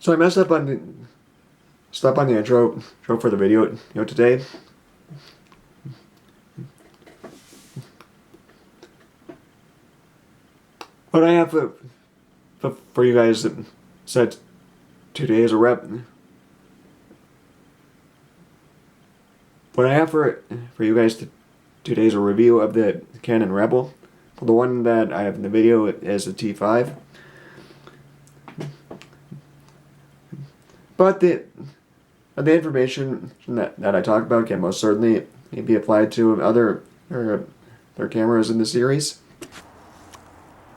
So I messed up on the intro for the video, today. What I have for you guys said today is a rep. What I have for you guys today is a review of the Canon Rebel. The one that I have in the video is the T5. But the information that I talk about can most certainly be applied to other cameras in the series.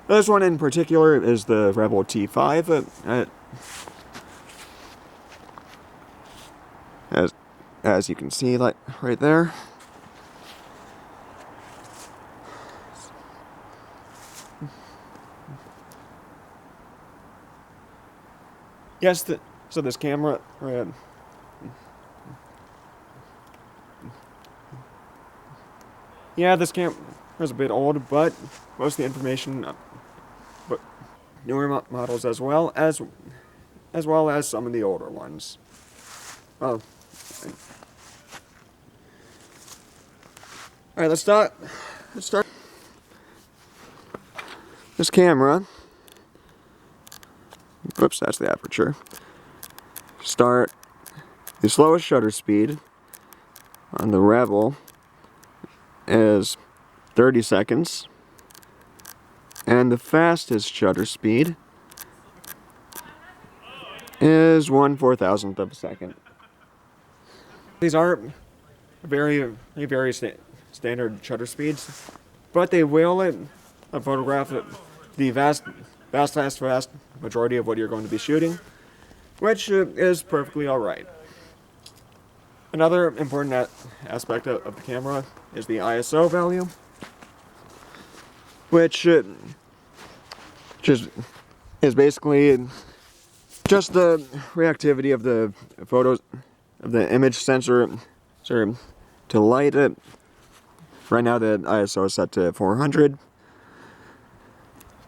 This one in particular is the Rebel T5. As you can see, like right there. Yes, so this camera, yeah, this camera is a bit old, but most of the information, but newer models as well as some of the older ones. Well, all right, let's start. This camera. Oops, that's the aperture. Start the slowest shutter speed on the Rebel is 30 seconds, and the fastest shutter speed is 1/4000th of a second. These are very standard shutter speeds, but they will photograph the vast majority of what you're going to be shooting, which is perfectly alright. Another important aspect of the camera is the ISO value, which is basically just the reactivity of the photos of the image sensor to light. Right now the ISO is set to 400,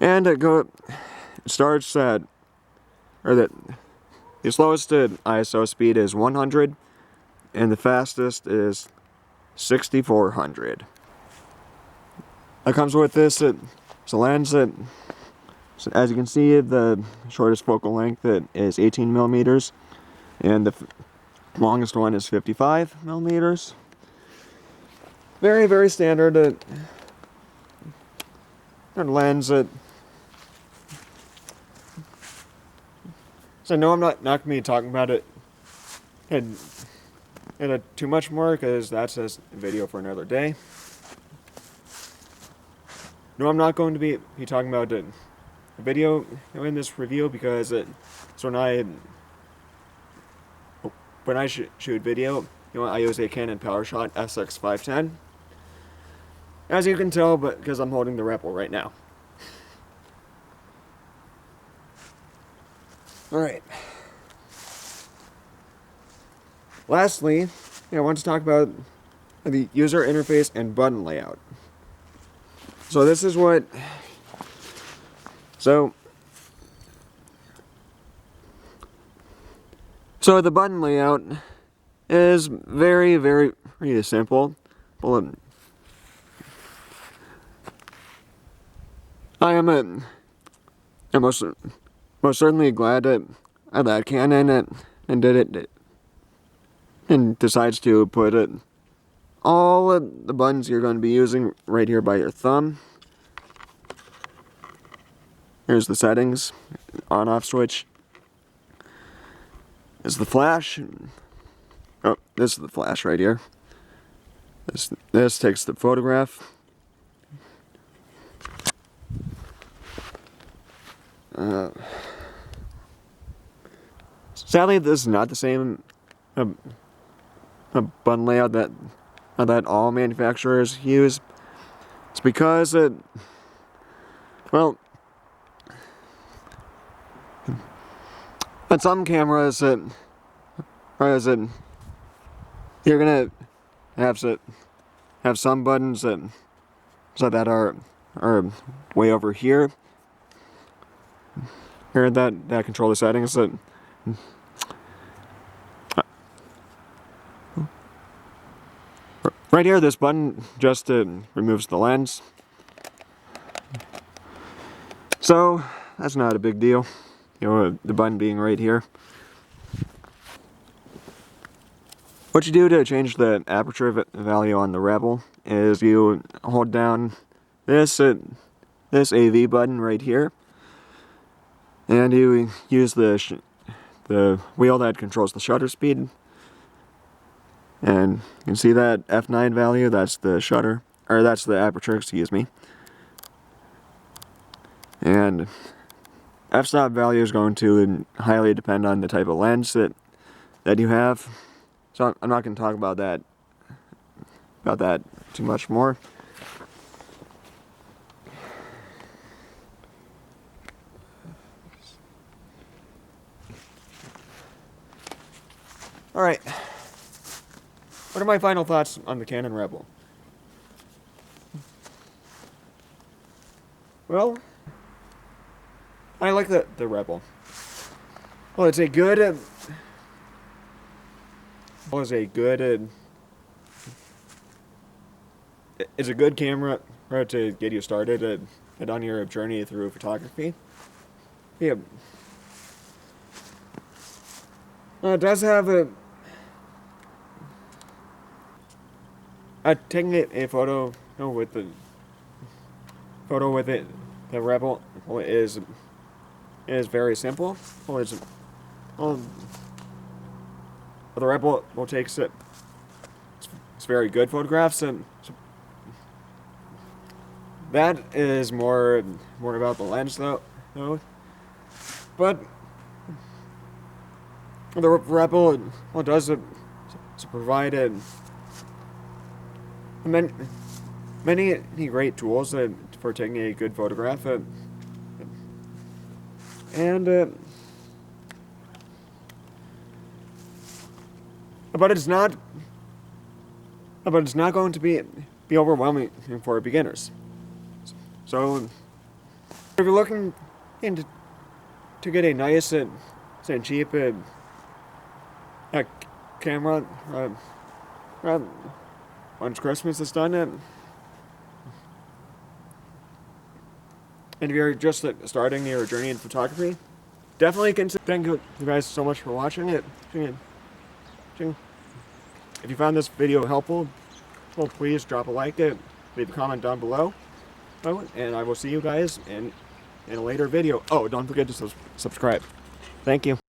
and the slowest ISO speed is 100, and the fastest is 6400. It comes with this lens. So as you can see, the shortest focal length is 18 millimeters, and the longest one is 55 millimeters. Very, very standard lens. So no, I'm not going to be talking about it in too much more, because that's a video for another day. No, I'm not going to be talking about a video in this review, because so when I shoot video, I use a Canon PowerShot SX510. As you can tell, but because I'm holding the Rebel right now. Alright. Lastly, I want to talk about the user interface and button layout. So this is what... So the button layout is very, very simple. I am most certainly glad that Canon and decides to put all the buttons you're going to be using right here by your thumb. Here's the settings, on-off switch. Is the flash. Oh, this is the flash right here. This takes the photograph. Sadly, this is not the same button layout that all manufacturers use. It's because well, on some cameras, you're gonna have some buttons that are way over here that control the settings, Right here, this button just removes the lens. So, that's not a big deal. You know, the button being right here. What you do to change the aperture value on the Rebel is you hold down this AV button right here, and you use the wheel that controls the shutter speed. And you can see that f9 value, that's the shutter, or that's the aperture, excuse me. And f-stop value is going to highly depend on the type of lens that you have. So I'm not going to talk about that too much more. Alright. What are my final thoughts on the Canon Rebel? Well, I like the Rebel. Well, it's a good it's a good camera to get you started on your journey through photography. Yeah. It does have taking a photo with the Rebel is very simple. The Rebel takes it's very good photographs, and that is more about the lens though. But the Rebel does provide many great tools for taking a good photograph, but it's not going to be overwhelming for beginners. So if you're looking to get a nice and cheap camera once Christmas is done, and if you're just starting your journey in photography, definitely consider. Thank you guys so much for watching it. If you found this video helpful, well, please drop a like, leave a comment down below, and I will see you guys in a later video. Oh, don't forget to subscribe. Thank you.